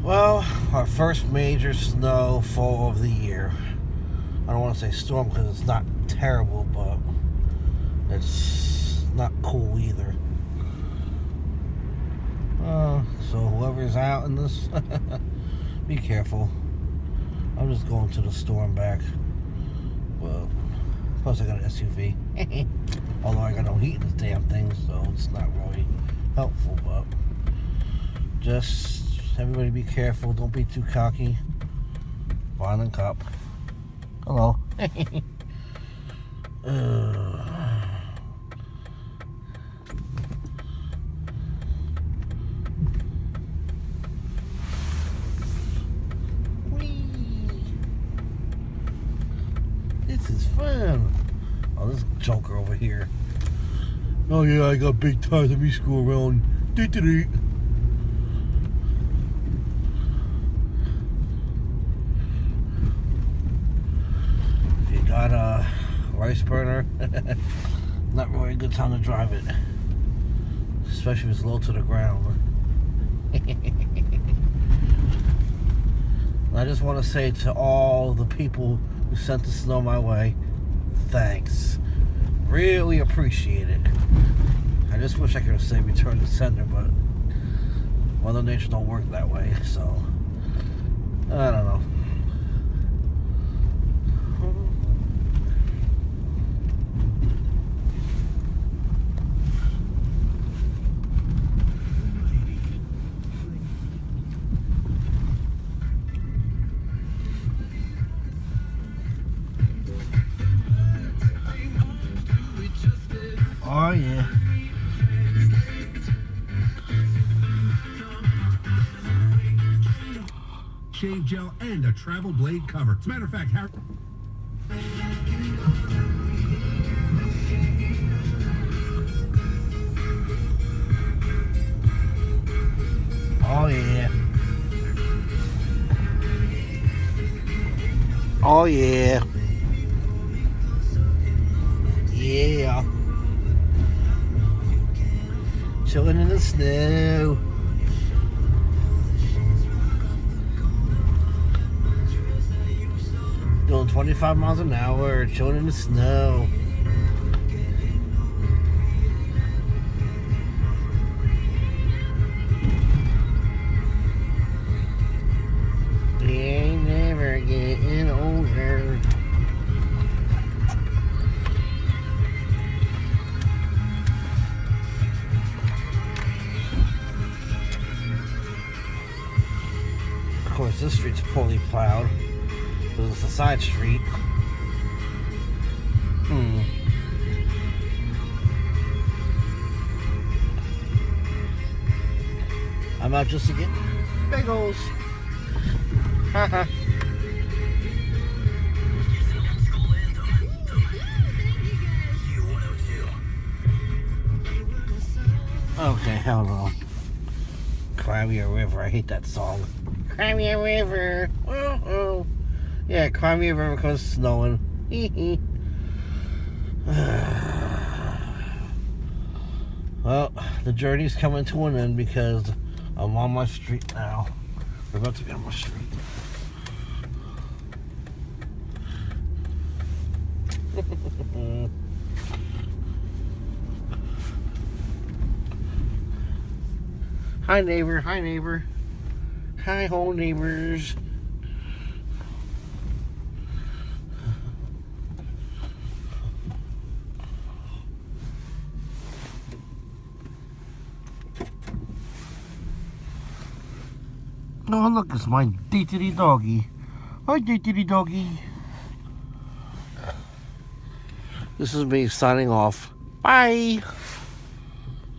Well, our first major snowfall of the year. I don't want to say storm because it's not terrible, but it's not cool either. So whoever's out in this, be careful. I'm just going to the store and back. Well, plus I got an SUV. Although I got no heat in this damn thing, so it's not really helpful, but just everybody be careful. Don't be too cocky. Vineland cop. Hello. This is fun. Oh, this joker over here. Oh yeah, I got big tires. Let me screw around. Dee-dee-dee. If you got a rice burner, not really a good time to drive it. Especially if it's low to the ground. I just want to say to all the people who sent the snow my way, thanks. Really appreciate it. I just wish I could have said return to sender, but Mother Nature don't work that way, so I don't know. Oh yeah. Shave gel and a travel blade cover. As a matter of fact, Harry. Oh yeah. Oh yeah. Yeah. Chilling in the snow. Doing 25 miles an hour, chilling in the snow. He ain't never getting older. Of course, this street's poorly plowed because it's a side street. I'm out just to get bagels. Haha. Okay, hold on. Cry Me a River. I hate that song. Cry Me a River. Oh. Yeah, Cry Me a River because it's snowing. Well, the journey's coming to an end because I'm on my street now. We're about to be on my street. Hi neighbor, hi neighbor. Hi ho neighbors. Oh look, it's my dee-dee doggy. Hi dee-dee doggy. This is me signing off. Bye.